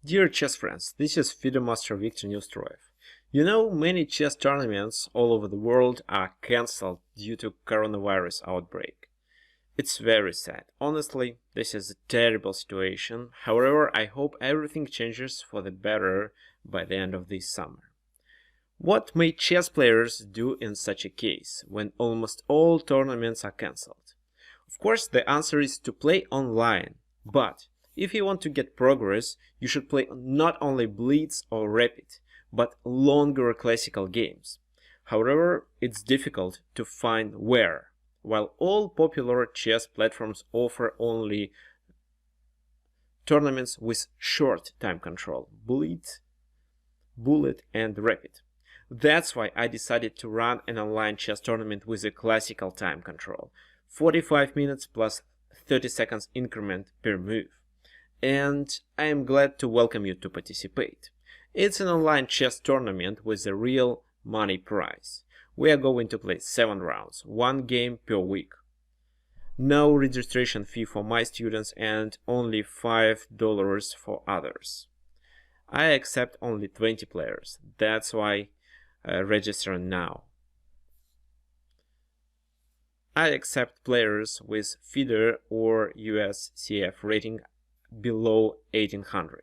Dear chess friends, this is FIDE master Victor Neustroev. You know, many chess tournaments all over the world are cancelled due to coronavirus outbreak. It's very sad. Honestly, this is a terrible situation. However, I hope everything changes for the better by the end of this summer. What may chess players do in such a case, when almost all tournaments are cancelled? Of course, the answer is to play online, but if you want to get progress, you should play not only Blitz or Rapid, but longer classical games. However, it's difficult to find where. While all popular chess platforms offer only tournaments with short time control, Blitz, Bullet, and Rapid. That's why I decided to run an online chess tournament with a classical time control, 45 minutes plus 30 seconds increment per move. And I am glad to welcome you to participate. It's an online chess tournament with a real money prize. We are going to play 7 rounds, 1 game per week. No registration fee for my students and only $5 for others. I accept only 20 players, that's why register now. I accept players with FIDE or USCF rating below 1800.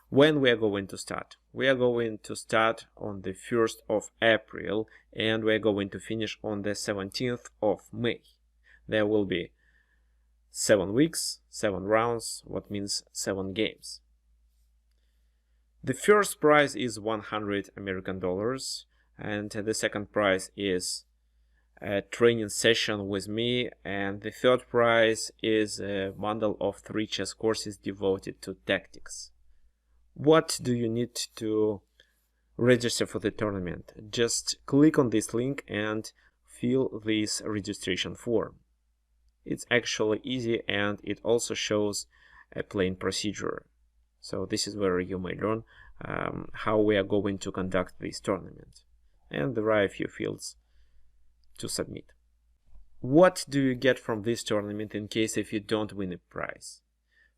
When we are going to start? We are going to start on the 1st of April and we are going to finish on the 17th of May. There will be 7 weeks, 7 rounds, what means 7 games. The first prize is $100 American, and the second prize is a training session with me, and the third prize is a bundle of 3 chess courses devoted to tactics. What do you need to register for the tournament? Just click on this link and fill this registration form. It's actually easy and it also shows a plain procedure. So this is where you may learn how we are going to conduct this tournament. And there are a few fields to submit. What do you get from this tournament in case if you don't win a prize?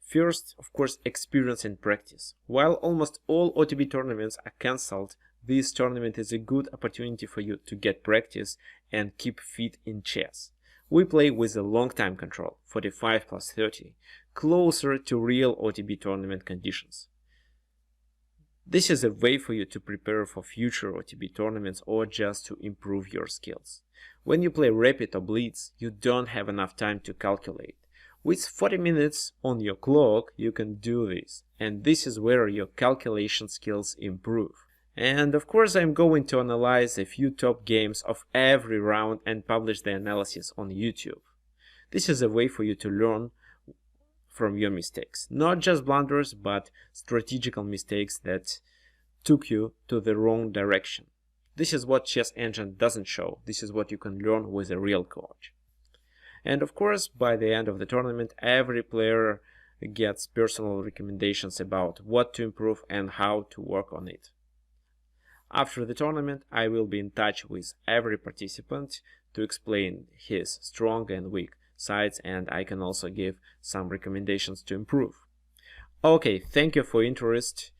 First, of course, experience and practice. While almost all OTB tournaments are cancelled, this tournament is a good opportunity for you to get practice and keep fit in chess. We play with a long time control, 45 plus 30, closer to real OTB tournament conditions. This is a way for you to prepare for future OTB tournaments or just to improve your skills. When you play Rapid or Blitz, you don't have enough time to calculate. With 40 minutes on your clock, you can do this, and this is where your calculation skills improve. And of course, I'm going to analyze a few top games of every round and publish the analysis on YouTube. This is a way for you to learn from your mistakes. Not just blunders, but strategical mistakes that took you to the wrong direction. This is what Chess Engine doesn't show. This is what you can learn with a real coach. And of course, by the end of the tournament, every player gets personal recommendations about what to improve and how to work on it. After the tournament, I will be in touch with every participant to explain his strong and weak sides, and I can also give some recommendations to improve. Okay, thank you for your interest.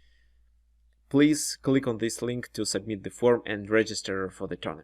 Please click on this link to submit the form and register for the tournament.